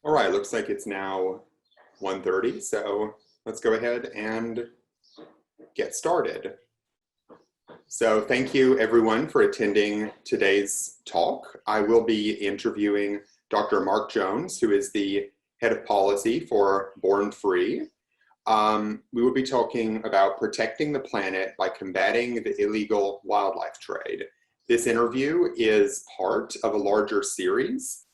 All right, looks like it's now 1:30, so let's go ahead and get started. So thank you everyone for attending today's talk. I will be interviewing Dr. Mark Jones, who is the head of policy for Born Free. We will be talking about protecting the planet by combating the illegal wildlife trade. This interview is part of a larger series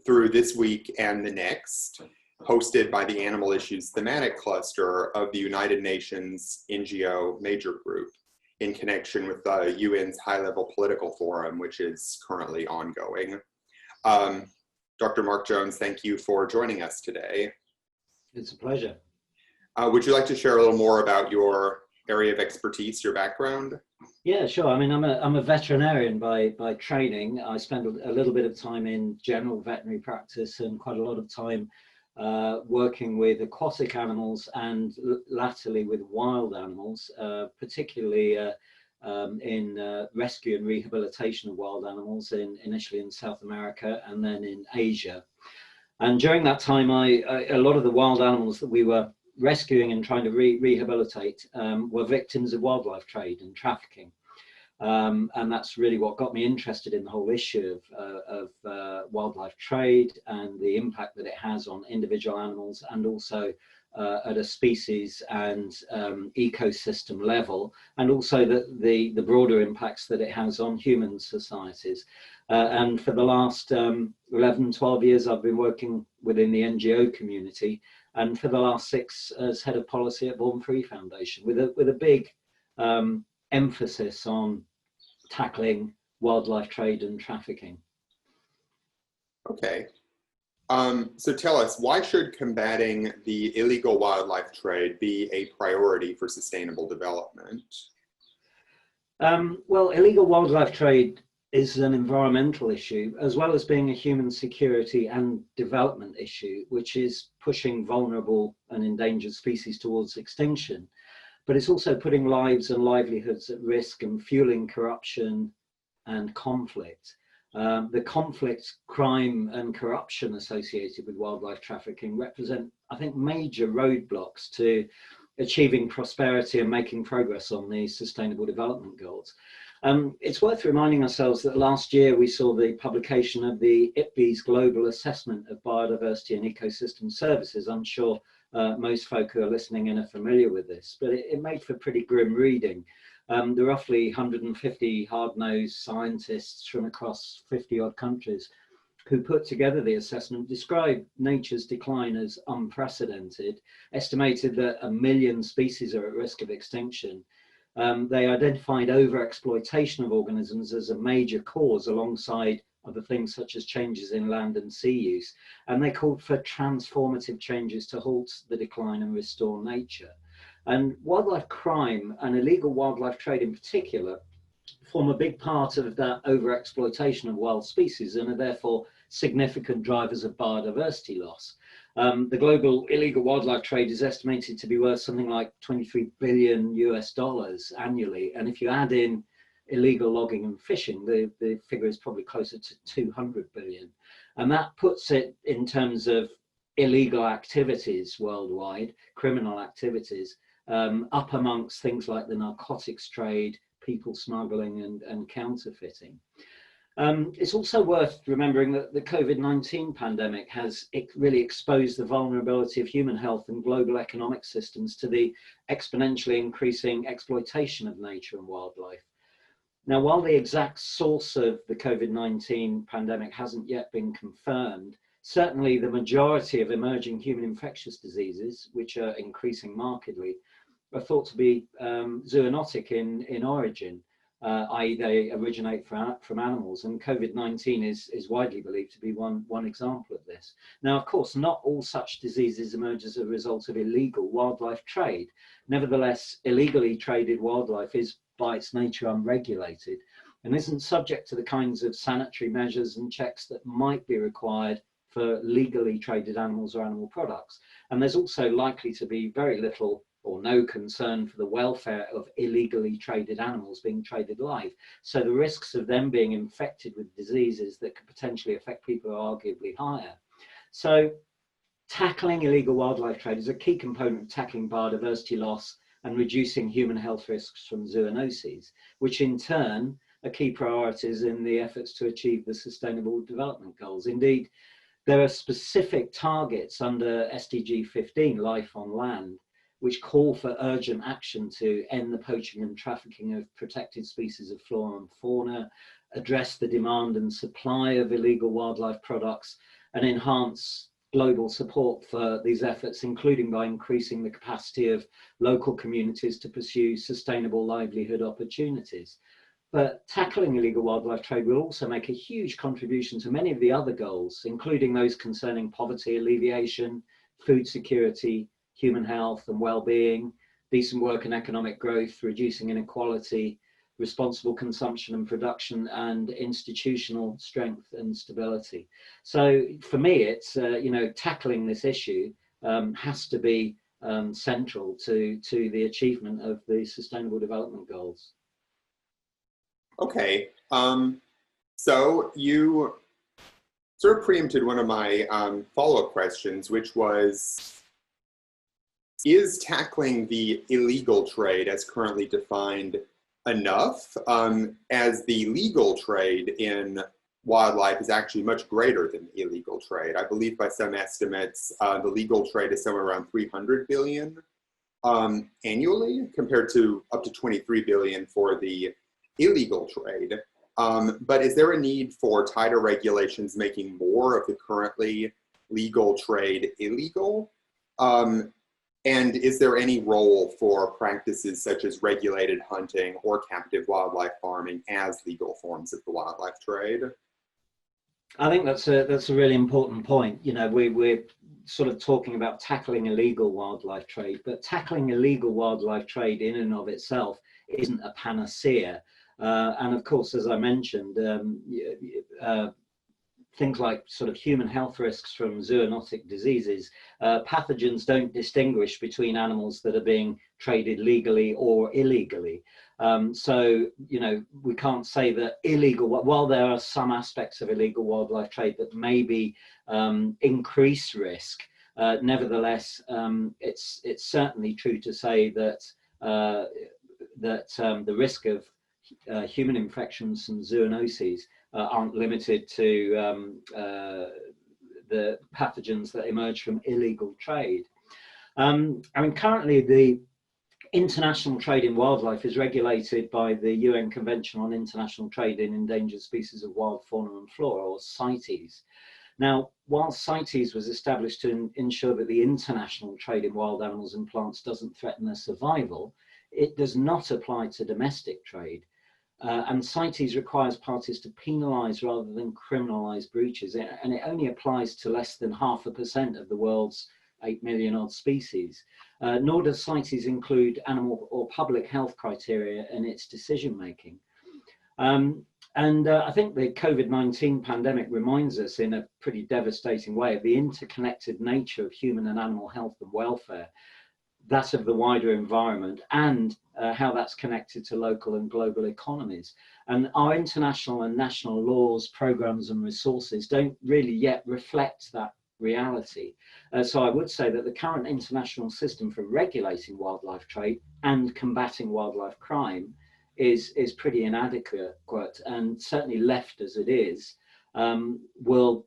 through this week and the next, hosted by the Animal Issues Thematic Cluster of the United Nations NGO Major Group in connection with the UN's High-Level Political Forum, which is currently ongoing. Dr. Mark Jones, thank you for joining us today. It's a pleasure. Would you like to share a little more about your area of expertise, your background? Yeah, sure. I mean, I'm a veterinarian by training. I spend a little bit of time in general veterinary practice and quite a lot of time working with aquatic animals and latterly with wild animals, particularly in rescue and rehabilitation of wild animals, initially in South America and then in Asia. And during that time, a lot of the wild animals that we were rescuing and trying to rehabilitate were victims of wildlife trade and trafficking. And that's really what got me interested in the whole issue of wildlife trade and the impact that it has on individual animals and also at a species and ecosystem level, and also the broader impacts that it has on human societies. And for the last 11, 12 years, I've been working within the NGO community, and for the last 6 as head of policy at Born Free Foundation, with a big emphasis on tackling wildlife trade and trafficking. Okay. So tell us, why should combating the illegal wildlife trade be a priority for sustainable development? Well, illegal wildlife trade is an environmental issue, as well as being a human security and development issue, which is pushing vulnerable and endangered species towards extinction. But it's also putting lives and livelihoods at risk and fueling corruption and conflict. The conflict, crime and corruption associated with wildlife trafficking represent, I think, major roadblocks to achieving prosperity and making progress on the Sustainable Development Goals. It's worth reminding ourselves that last year we saw the publication of the IPBES Global Assessment of Biodiversity and Ecosystem Services. I'm sure most folk who are listening in are familiar with this, but it made for pretty grim reading. There are roughly 150 hard-nosed scientists from across 50-odd countries who put together the assessment, described nature's decline as unprecedented, estimated that 1 million species are at risk of extinction. They identified overexploitation of organisms as a major cause alongside other things such as changes in land and sea use. And they called for transformative changes to halt the decline and restore nature. And wildlife crime and illegal wildlife trade in particular form a big part of that overexploitation of wild species and are therefore significant drivers of biodiversity loss. The global illegal wildlife trade is estimated to be worth something like $23 billion annually. And if you add in illegal logging and fishing, the figure is probably closer to 200 billion. And that puts it in terms of illegal activities worldwide, criminal activities, up amongst things like the narcotics trade, people smuggling and counterfeiting. It's also worth remembering that the COVID-19 pandemic has really exposed the vulnerability of human health and global economic systems to the exponentially increasing exploitation of nature and wildlife. Now, while the exact source of the COVID-19 pandemic hasn't yet been confirmed, certainly the majority of emerging human infectious diseases, which are increasing markedly, are thought to be zoonotic in origin, i.e. they originate from animals, and COVID-19 is widely believed to be one example of this. Now, of course, not all such diseases emerge as a result of illegal wildlife trade. Nevertheless, illegally traded wildlife is by its nature unregulated and isn't subject to the kinds of sanitary measures and checks that might be required for legally traded animals or animal products. And there's also likely to be very little or no concern for the welfare of illegally traded animals being traded live. So the risks of them being infected with diseases that could potentially affect people are arguably higher. So Tackling illegal wildlife trade is a key component of tackling biodiversity loss and reducing human health risks from zoonoses, which in turn are key priorities in the efforts to achieve the Sustainable Development Goals. Indeed, there are specific targets under SDG 15, Life on Land, which call for urgent action to end the poaching and trafficking of protected species of flora and fauna, address the demand and supply of illegal wildlife products, and enhance global support for these efforts, including by increasing the capacity of local communities to pursue sustainable livelihood opportunities. But tackling illegal wildlife trade will also make a huge contribution to many of the other goals, including those concerning poverty alleviation, food security, human health and well-being, decent work and economic growth, reducing inequality, responsible consumption and production, and institutional strength and stability. So for me, it's, tackling this issue has to be central to the achievement of the Sustainable Development Goals. Okay, so you sort of preempted one of my follow-up questions, which was, is tackling the illegal trade as currently defined enough, as the legal trade in wildlife is actually much greater than illegal trade? I believe by some estimates, the legal trade is somewhere around 300 billion annually, compared to up to 23 billion for the illegal trade. But is there a need for tighter regulations making more of the currently legal trade illegal? And is there any role for practices such as regulated hunting or captive wildlife farming as legal forms of the wildlife trade? I think that's a really important point. You know, we're sort of talking about tackling illegal wildlife trade, but tackling illegal wildlife trade in and of itself isn't a panacea. And of course, as I mentioned, things like sort of human health risks from zoonotic diseases, pathogens don't distinguish between animals that are being traded legally or illegally. So, we can't say that while there are some aspects of illegal wildlife trade that maybe increase risk, nevertheless, it's certainly true to say that the risk of human infections and zoonoses aren't limited to the pathogens that emerge from illegal trade. Currently the international trade in wildlife is regulated by the UN Convention on International Trade in Endangered Species of Wild Fauna and Flora, or CITES. Now, while CITES was established to ensure that the international trade in wild animals and plants doesn't threaten their survival, it does not apply to domestic trade. And CITES requires parties to penalise rather than criminalise breaches, and it only applies to less than 0.5% of the world's 8 million odd species. Nor does CITES include animal or public health criteria in its decision making. I think the COVID-19 pandemic reminds us in a pretty devastating way of the interconnected nature of human and animal health and welfare, that of the wider environment, and how that's connected to local and global economies. And our international and national laws, programs and resources don't really yet reflect that reality. So I would say that the current international system for regulating wildlife trade and combating wildlife crime is pretty inadequate, and certainly left as it is, will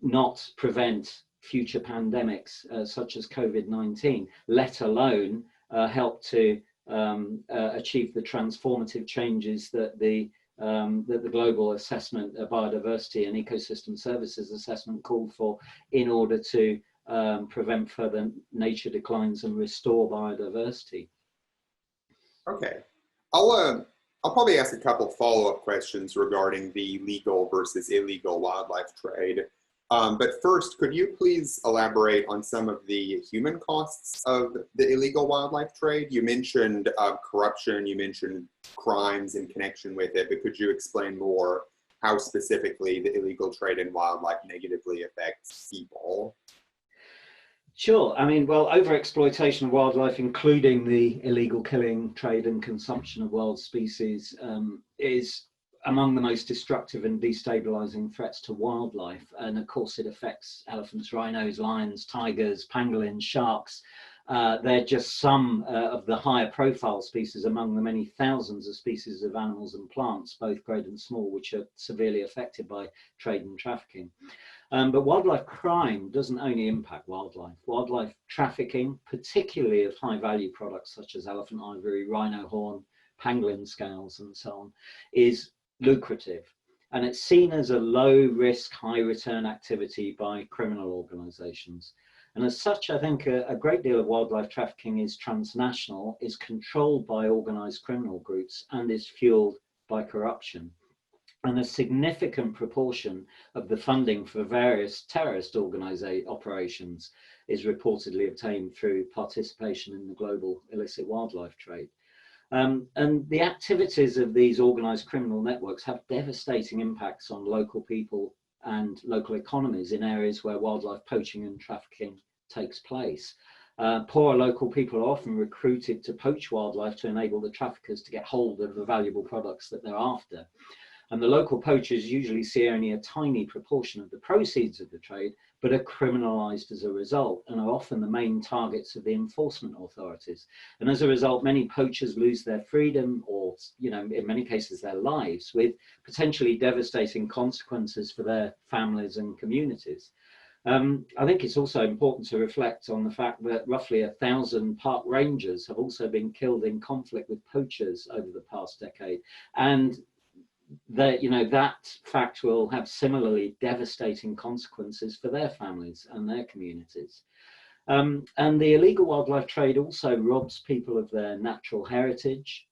not prevent future pandemics such as COVID-19, let alone help to achieve the transformative changes that the global assessment of biodiversity and ecosystem services assessment called for in order to prevent further nature declines and restore biodiversity. Okay, I'll probably ask a couple follow-up questions regarding the legal versus illegal wildlife trade. But first, could you please elaborate on some of the human costs of the illegal wildlife trade? You mentioned corruption, you mentioned crimes in connection with it, but could you explain more how specifically the illegal trade in wildlife negatively affects people? Sure. Overexploitation of wildlife, including the illegal killing, trade and consumption of wild species, is among the most destructive and destabilizing threats to wildlife. And of course, it affects elephants, rhinos, lions, tigers, pangolins, sharks. They're just some of the higher profile species among the many thousands of species of animals and plants, both great and small, which are severely affected by trade and trafficking. But wildlife crime doesn't only impact wildlife. Wildlife trafficking, particularly of high value products such as elephant ivory, rhino horn, pangolin scales and so on, is lucrative. And it's seen as a low risk, high return activity by criminal organizations. And as such, I think a great deal of wildlife trafficking is transnational, is controlled by organized criminal groups, and is fueled by corruption. And a significant proportion of the funding for various terrorist operations is reportedly obtained through participation in the global illicit wildlife trade. And the activities of these organized criminal networks have devastating impacts on local people and local economies in areas where wildlife poaching and trafficking takes place. Poor local people are often recruited to poach wildlife to enable the traffickers to get hold of the valuable products that they're after. And the local poachers usually see only a tiny proportion of the proceeds of the trade, but are criminalized as a result and are often the main targets of the enforcement authorities. And as a result, many poachers lose their freedom or, in many cases, their lives, with potentially devastating consequences for their families and communities. I think it's also important to reflect on the fact that roughly 1,000 park rangers have also been killed in conflict with poachers over the past decade. And that fact will have similarly devastating consequences for their families and their communities. And the illegal wildlife trade also robs people of their natural heritage.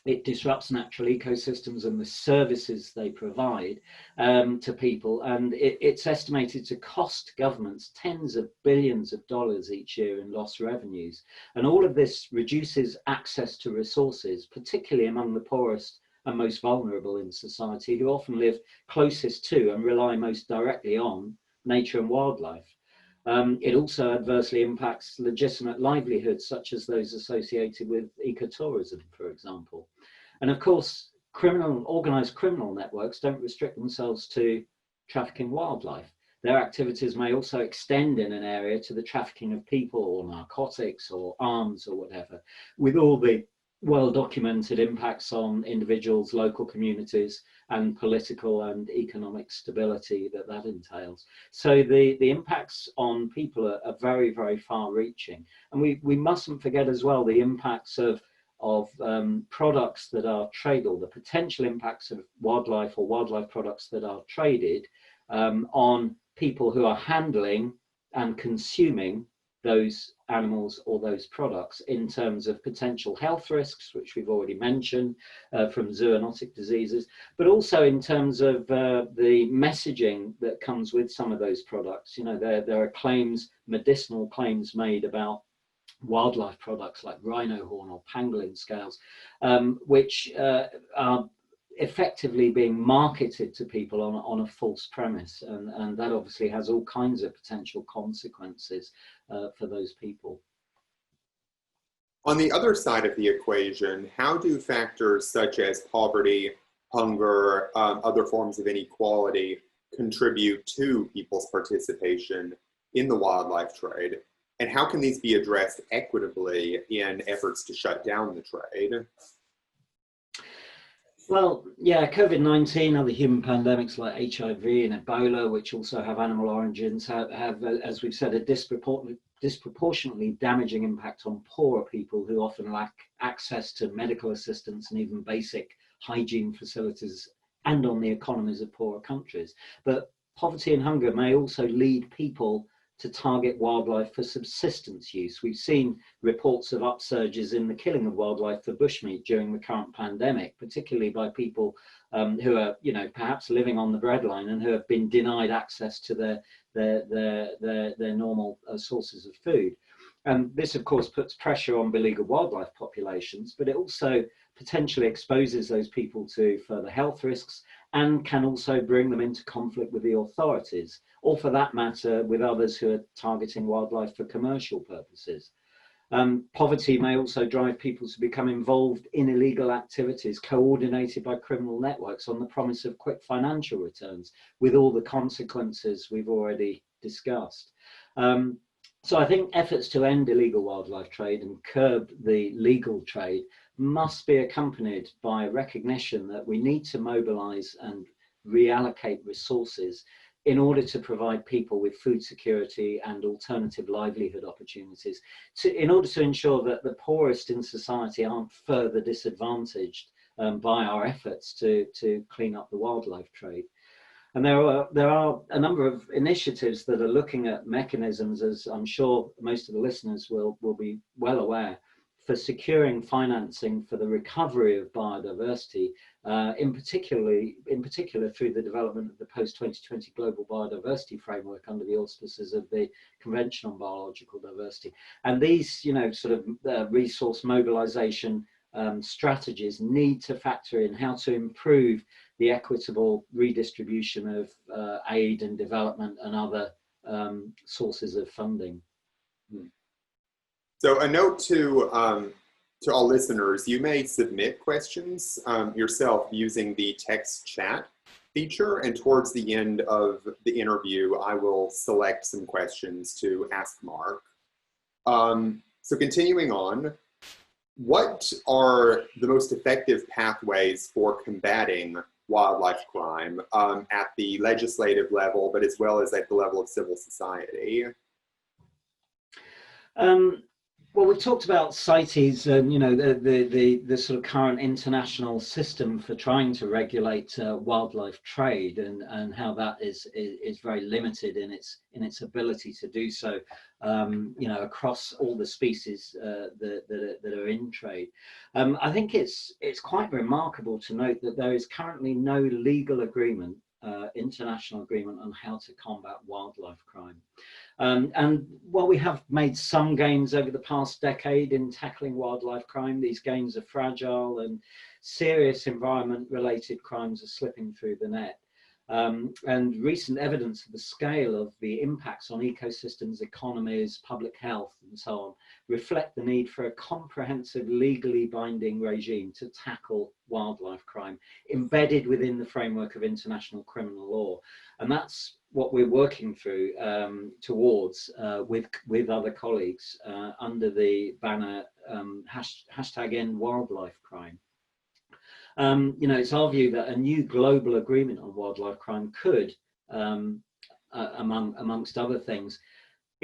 It disrupts natural ecosystems and the services they provide to people. And it's estimated to cost governments tens of billions of dollars each year in lost revenues. And all of this reduces access to resources, particularly among the poorest and most vulnerable in society, who often live closest to and rely most directly on nature and wildlife. It also adversely impacts legitimate livelihoods, such as those associated with ecotourism, for example. And of course, organized criminal networks don't restrict themselves to trafficking wildlife. Their activities may also extend in an area to the trafficking of people or narcotics or arms or whatever, with all the well-documented impacts on individuals, local communities, and political and economic stability that entails. So the impacts on people are very, very far-reaching. And we mustn't forget as well the impacts of products that are traded, or the potential impacts of wildlife or wildlife products that are traded on people who are handling and consuming those animals or those products, in terms of potential health risks, which we've already mentioned, from zoonotic diseases, but also in terms of the messaging that comes with some of those products. There are claims, medicinal claims made about wildlife products like rhino horn or pangolin scales, which are effectively being marketed to people on a false premise, and that obviously has all kinds of potential consequences for those people. On the other side of the equation, how do factors such as poverty, hunger, other forms of inequality contribute to people's participation in the wildlife trade? And how can these be addressed equitably in efforts to shut down the trade? Well, yeah, COVID-19, other human pandemics like HIV and Ebola, which also have animal origins, have as we've said, a disproportionately damaging impact on poorer people who often lack access to medical assistance and even basic hygiene facilities, and on the economies of poorer countries. But poverty and hunger may also lead people to target wildlife for subsistence use. We've seen reports of upsurges in the killing of wildlife for bushmeat during the current pandemic, particularly by people who are, perhaps living on the breadline and who have been denied access to their normal sources of food. And this, of course, puts pressure on beleaguered wildlife populations, but it also potentially exposes those people to further health risks and can also bring them into conflict with the authorities, or for that matter, with others who are targeting wildlife for commercial purposes. Poverty may also drive people to become involved in illegal activities coordinated by criminal networks on the promise of quick financial returns, with all the consequences we've already discussed. So I think efforts to end illegal wildlife trade and curb the legal trade must be accompanied by recognition that we need to mobilize and reallocate resources in order to provide people with food security and alternative livelihood opportunities, in order to ensure that the poorest in society aren't further disadvantaged by our efforts to clean up the wildlife trade. And there are a number of initiatives that are looking at mechanisms, as I'm sure most of the listeners will be well aware, for securing financing for the recovery of biodiversity, in particular through the development of the post-2020 Global Biodiversity Framework under the auspices of the Convention on Biological Diversity. And these, sort of resource mobilization strategies need to factor in how to improve the equitable redistribution of aid and development and other sources of funding. So a note to all listeners, you may submit questions yourself using the text chat feature, and towards the end of the interview, I will select some questions to ask Mark. So continuing on, what are the most effective pathways for combating wildlife crime at the legislative level, but as well as at the level of civil society? Well, we've talked about CITES and the sort of current international system for trying to regulate wildlife trade, and how that is very limited in its ability to do so, across all the species that are in trade. I think it's quite remarkable to note that there is currently no legal agreement, international agreement, on how to combat wildlife crime. And while we have made some gains over the past decade in tackling wildlife crime, these gains are fragile, and serious environment-related crimes are slipping through the net. And recent evidence of the scale of the impacts on ecosystems, economies, public health, and so on, reflect the need for a comprehensive, legally binding regime to tackle wildlife crime, embedded within the framework of international criminal law. And that's what we're working through towards with other colleagues under the banner #EndWildlifeCrime. It's our view that a new global agreement on wildlife crime could, amongst other things,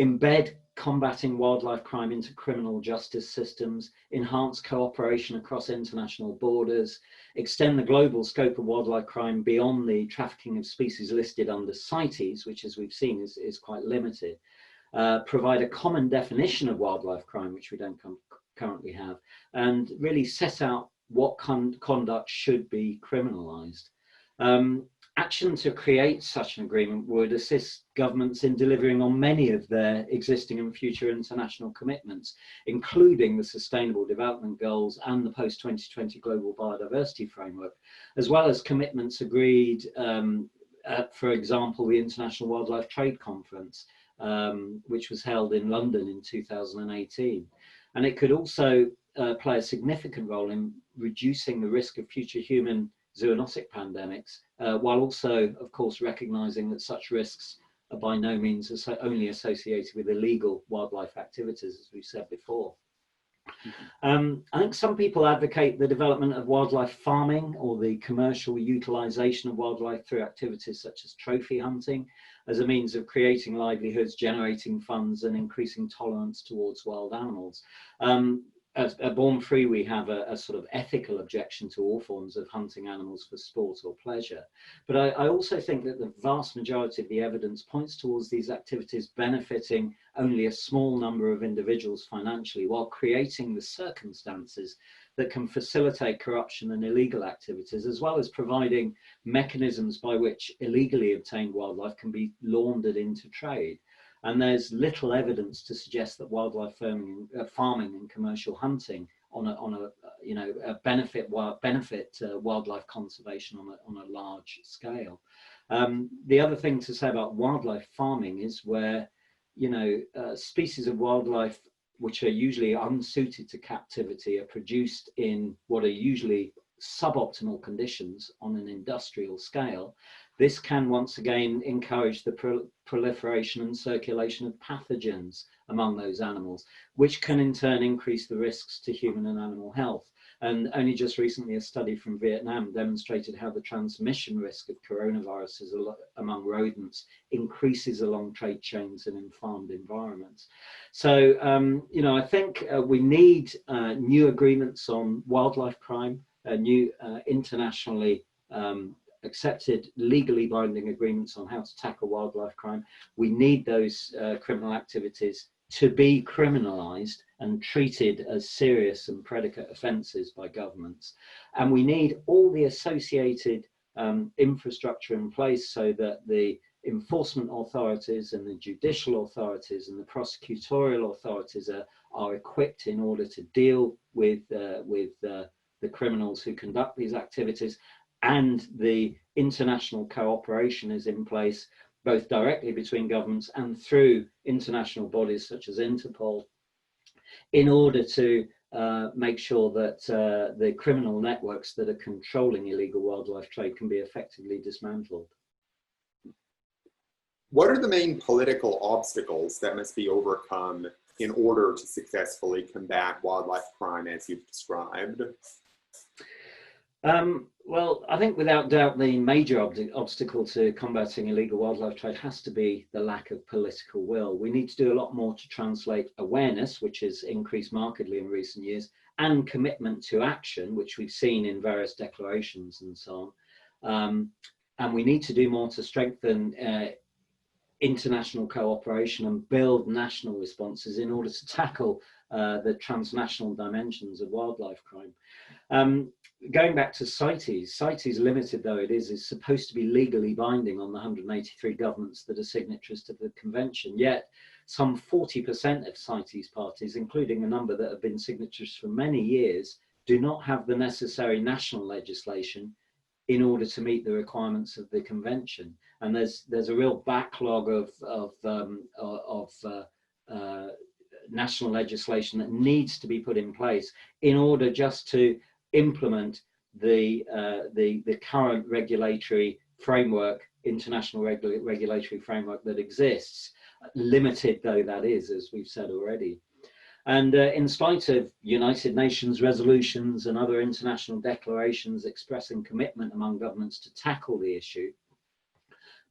embed combating wildlife crime into criminal justice systems, enhance cooperation across international borders, extend the global scope of wildlife crime beyond the trafficking of species listed under CITES, which, as we've seen, is quite limited, provide a common definition of wildlife crime, which we don't currently have, and really set out what conduct should be criminalized. Action to create such an agreement would assist governments in delivering on many of their existing and future international commitments, including the Sustainable Development Goals and the post-2020 Global Biodiversity Framework, as well as commitments agreed at, for example, the International Wildlife Trade Conference, which was held in London in 2018. And it could also play a significant role in reducing the risk of future human zoonotic pandemics, while also, of course, recognizing that such risks are by no means only associated with illegal wildlife activities, as we've said before. I think some people advocate the development of wildlife farming, or the commercial utilization of wildlife through activities such as trophy hunting, as a means of creating livelihoods, generating funds, and increasing tolerance towards wild animals. At Born Free, we have a sort of ethical objection to all forms of hunting animals for sport or pleasure. But I also think that the vast majority of the evidence points towards these activities benefiting only a small number of individuals financially, while creating the circumstances that can facilitate corruption and illegal activities, as well as providing mechanisms by which illegally obtained wildlife can be laundered into trade. And there's little evidence to suggest that wildlife farming and commercial hunting benefit wildlife conservation on a large scale. The other thing to say about wildlife farming is where species of wildlife which are usually unsuited to captivity, are produced in what are usually suboptimal conditions on an industrial scale, this can once again encourage the proliferation and circulation of pathogens among those animals, which can in turn increase the risks to human and animal health. And only just recently, a study from Vietnam demonstrated how the transmission risk of coronaviruses among rodents increases along trade chains and in farmed environments. So, you know, I think we need new agreements on wildlife crime, new internationally accepted, legally binding agreements on how to tackle wildlife crime. We need those criminal activities to be criminalized and treated as serious and predicate offences by governments. And we need all the associated infrastructure in place so that the enforcement authorities and the judicial authorities and the prosecutorial authorities are equipped in order to deal with the criminals who conduct these activities, and the international cooperation is in place both directly between governments and through international bodies such as Interpol, in order to make sure that the criminal networks that are controlling illegal wildlife trade can be effectively dismantled. What are the main political obstacles that must be overcome in order to successfully combat wildlife crime as you've described? Well, I think without doubt the major obstacle to combating illegal wildlife trade has to be the lack of political will. We need to do a lot more to translate awareness, which has increased markedly in recent years, and commitment to action, which we've seen in various declarations and so on. And we need to do more to strengthen international cooperation and build national responses in order to tackle the transnational dimensions of wildlife crime. Going back to CITES, CITES, limited though it is supposed to be legally binding on the 183 governments that are signatories to the convention. Yet some 40% of CITES parties, including a number that have been signatories for many years, do not have the necessary national legislation in order to meet the requirements of the convention. And there's a real backlog of national legislation that needs to be put in place in order just to implement the current regulatory framework, international regulatory framework that exists, limited though that is, as we've said already. And in spite of United Nations resolutions and other international declarations expressing commitment among governments to tackle the issue,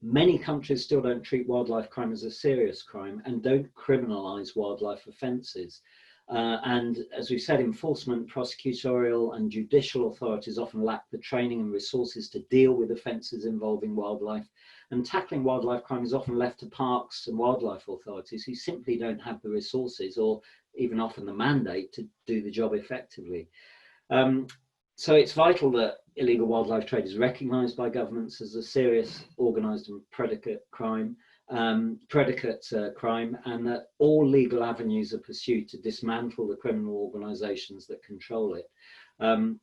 many countries still don't treat wildlife crime as a serious crime and don't criminalize wildlife offences. And as we've said, enforcement, prosecutorial and judicial authorities often lack the training and resources to deal with offences involving wildlife. And tackling wildlife crime is often left to parks and wildlife authorities who simply don't have the resources or even often the mandate to do the job effectively. So it's vital that illegal wildlife trade is recognised by governments as a serious, organised and predicate crime, and that all legal avenues are pursued to dismantle the criminal organisations that control it.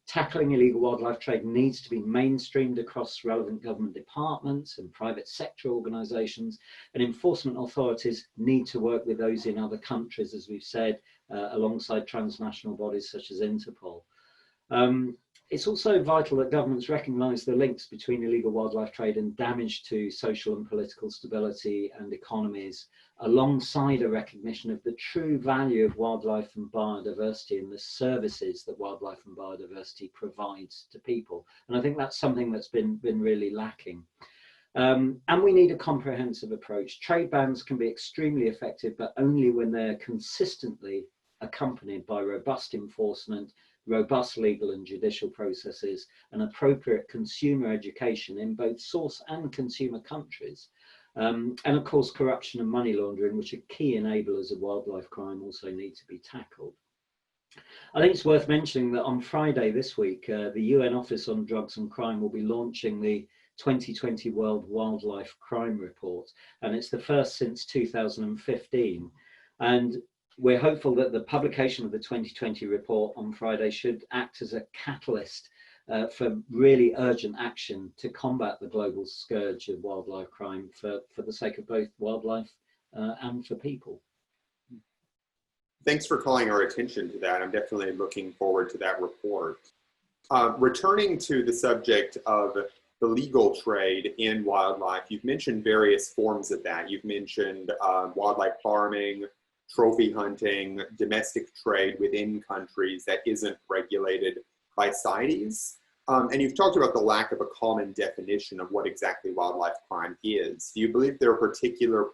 Tackling illegal wildlife trade needs to be mainstreamed across relevant government departments and private sector organisations, and enforcement authorities need to work with those in other countries, as we've said, alongside transnational bodies such as Interpol. It's also vital that governments recognise the links between illegal wildlife trade and damage to social and political stability and economies, alongside a recognition of the true value of wildlife and biodiversity and the services that wildlife and biodiversity provides to people. And I think that's something that's been really lacking. And we need a comprehensive approach. Trade bans can be extremely effective, but only when they're consistently accompanied by robust enforcement, robust legal and judicial processes, and appropriate consumer education in both source and consumer countries. And of course, corruption and money laundering, which are key enablers of wildlife crime, also need to be tackled. I think it's worth mentioning that on Friday this week, the UN Office on Drugs and Crime will be launching the 2020 World Wildlife Crime Report, and it's the first since 2015. And we're hopeful that the publication of the 2020 report on Friday should act as a catalyst for really urgent action to combat the global scourge of wildlife crime for the sake of both wildlife and for people. Thanks for calling our attention to that. I'm definitely looking forward to that report. Returning to the subject of the legal trade in wildlife, you've mentioned various forms of that. You've mentioned wildlife farming, trophy hunting, domestic trade within countries that isn't regulated by CITES. And you've talked about the lack of a common definition of what exactly wildlife crime is. Do you believe there are particular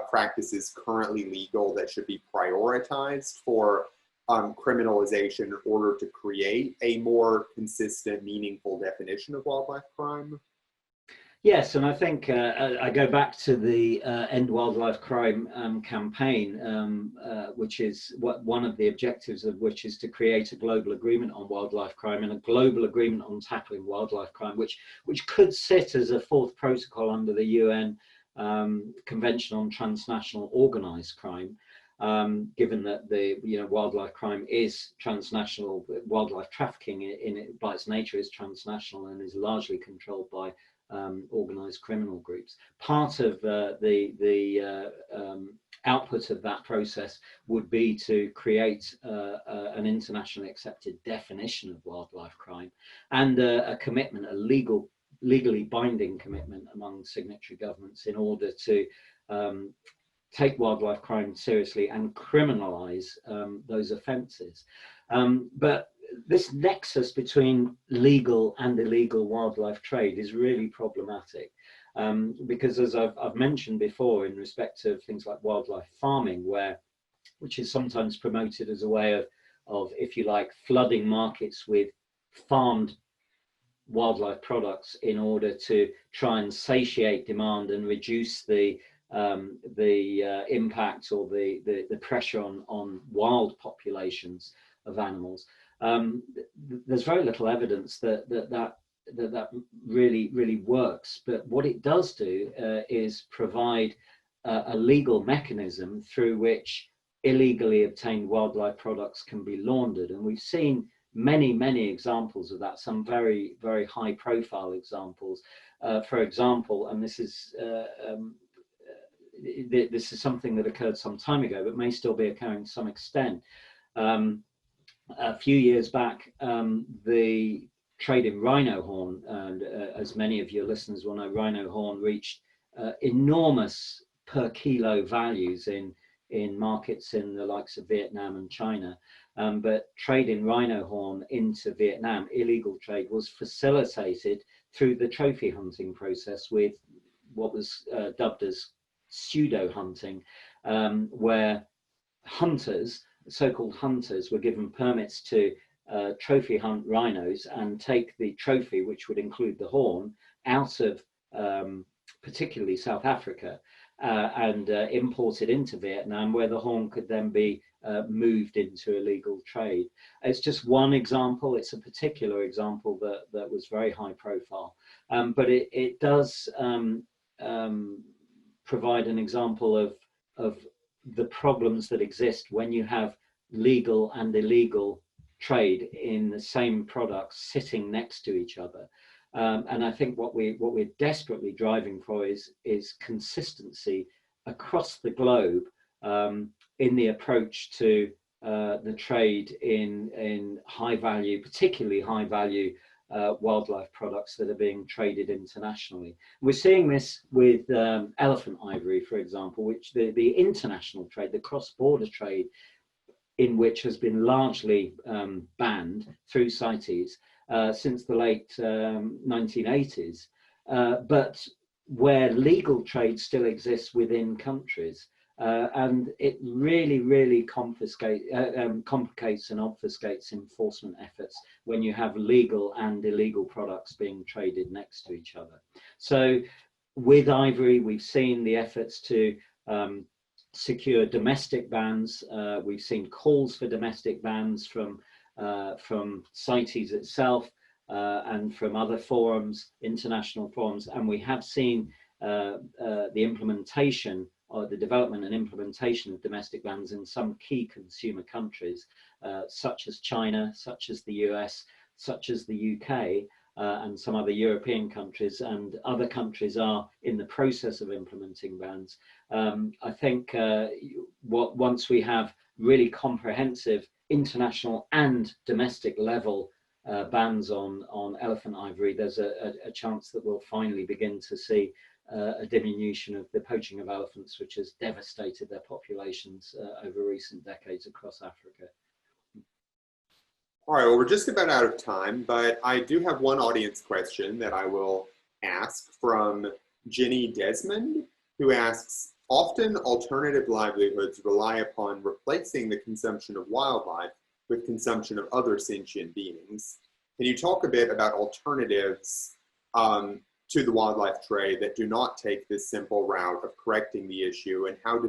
practices currently legal that should be prioritized for criminalization in order to create a more consistent, meaningful definition of wildlife crime? Yes, and I think I go back to the End Wildlife Crime campaign, which is one of the objectives of which is to create a global agreement on wildlife crime and a global agreement on tackling wildlife crime, which could sit as a fourth protocol under the UN Convention on Transnational Organized Crime. Given that the wildlife crime is transnational, wildlife trafficking by its nature is transnational and is largely controlled by organized criminal groups. Part of the output of that process would be to create an internationally accepted definition of wildlife crime and a commitment, a legally binding commitment among signatory governments in order to take wildlife crime seriously and criminalize those offences. But this nexus between legal and illegal wildlife trade is really problematic because, as I've mentioned before, in respect of things like wildlife farming, which is sometimes promoted as a way of, if you like, flooding markets with farmed wildlife products in order to try and satiate demand and reduce the impact or the pressure on wild populations of animals. There's very little evidence that really works. But what it does do is provide a legal mechanism through which illegally obtained wildlife products can be laundered, and we've seen many examples of that. Some very high profile examples. For example, and this is something that occurred some time ago, but may still be occurring to some extent. A few years back, the trade in rhino horn, and as many of your listeners will know, rhino horn reached enormous per kilo values in markets in the likes of Vietnam and China. But trade in rhino horn into Vietnam, illegal trade, was facilitated through the trophy hunting process with what was dubbed as pseudo hunting, where hunters, so-called hunters, were given permits to trophy hunt rhinos and take the trophy, which would include the horn, out of particularly South Africa and import it into Vietnam, where the horn could then be moved into illegal trade. It's just one example. It's a particular example that was very high profile, but it does provide an example of the problems that exist when you have legal and illegal trade in the same products sitting next to each other. And I think what we're desperately driving for is consistency across the globe in the approach to the trade in high value, particularly high value wildlife products that are being traded internationally. We're seeing this with elephant ivory, for example, which the international trade, the cross-border trade, in which has been largely banned through CITES since the late 1980s, but where legal trade still exists within countries. And it really complicates and obfuscates enforcement efforts when you have legal and illegal products being traded next to each other. So with ivory, we've seen the efforts to secure domestic bans. We've seen calls for domestic bans from CITES itself and from other forums, international forums, and we have seen the implementation or the development and implementation of domestic bans in some key consumer countries, such as China, such as the US, such as the UK, and some other European countries, and other countries are in the process of implementing bans. I think once we have really comprehensive international and domestic level bans on elephant ivory, there's a chance that we'll finally begin to see a diminution of the poaching of elephants, which has devastated their populations over recent decades across Africa. All right, well, we're just about out of time, but I do have one audience question that I will ask from Ginny Desmond, who asks, often alternative livelihoods rely upon replacing the consumption of wildlife with consumption of other sentient beings. Can you talk a bit about alternatives to the wildlife trade that do not take this simple route of correcting the issue, and how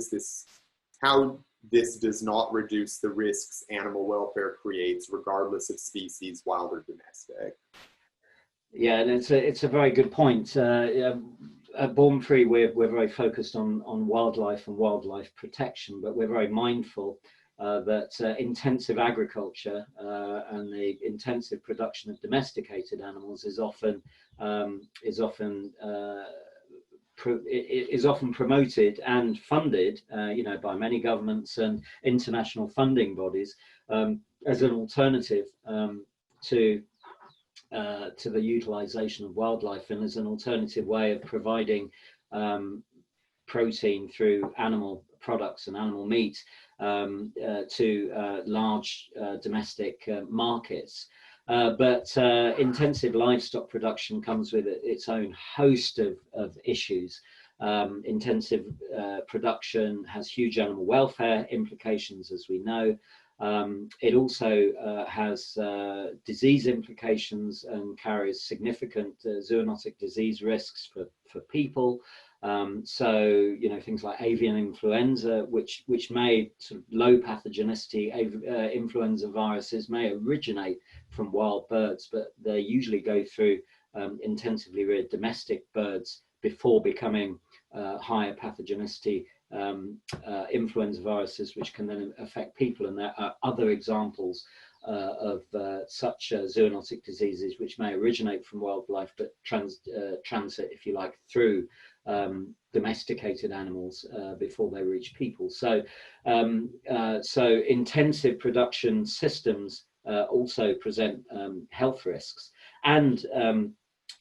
this does not reduce the risks animal welfare creates regardless of species, wild or domestic? Yeah, and it's a very good point. At Born Free, we're very focused on wildlife and wildlife protection, but we're very mindful that intensive agriculture and the intensive production of domesticated animals is often promoted and funded, by many governments and international funding bodies as an alternative to the utilization of wildlife, and as an alternative way of providing protein through animal products and animal meat to large domestic markets. But intensive livestock production comes with its own host of issues. Intensive production has huge animal welfare implications, as we know. It also has disease implications and carries significant zoonotic disease risks for people. So, things like avian influenza, which may sort of low pathogenicity influenza viruses may originate from wild birds, but they usually go through intensively reared domestic birds before becoming higher pathogenicity influenza viruses, which can then affect people. And there are other examples of such zoonotic diseases which may originate from wildlife but transit, if you like, through domesticated animals before they reach people. So intensive production systems also present health risks, and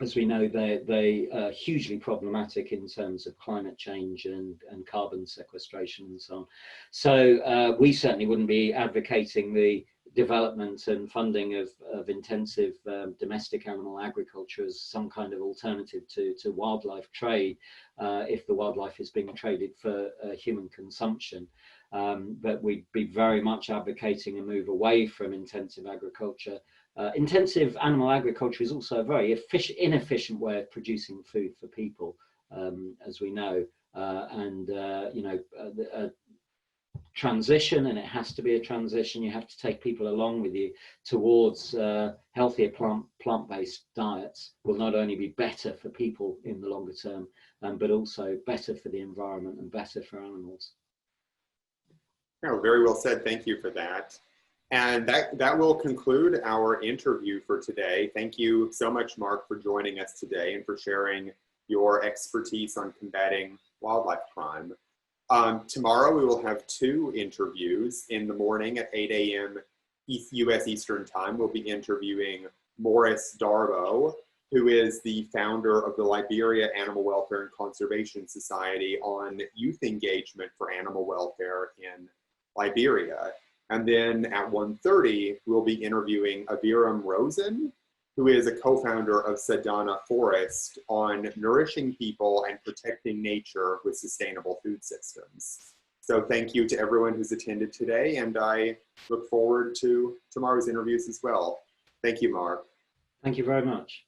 as we know, they are hugely problematic in terms of climate change and carbon sequestration and so on. So we certainly wouldn't be advocating the development and funding of intensive domestic animal agriculture as some kind of alternative to wildlife trade if the wildlife is being traded for human consumption. But we'd be very much advocating a move away from intensive agriculture. Intensive animal agriculture is also a very inefficient way of producing food for people, as we know, a transition, and it has to be a transition. You have to take people along with you towards healthier plant-based diets. Will not only be better for people in the longer term, but also better for the environment and better for animals. Oh, very well said. Thank you for that. And that will conclude our interview for today. Thank you so much, Mark, for joining us today and for sharing your expertise on combating wildlife crime. Tomorrow we will have 2 interviews. In the morning at 8 a.m. US Eastern Time, we'll be interviewing Morris Darbo, who is the founder of the Liberia Animal Welfare and Conservation Society, on youth engagement for animal welfare in Liberia. And then at 1:30, we'll be interviewing Aviram Rosen, who is a co-founder of Sadana Forest, on nourishing people and protecting nature with sustainable food systems. So thank you to everyone who's attended today, and I look forward to tomorrow's interviews as well. Thank you, Mark. Thank you very much.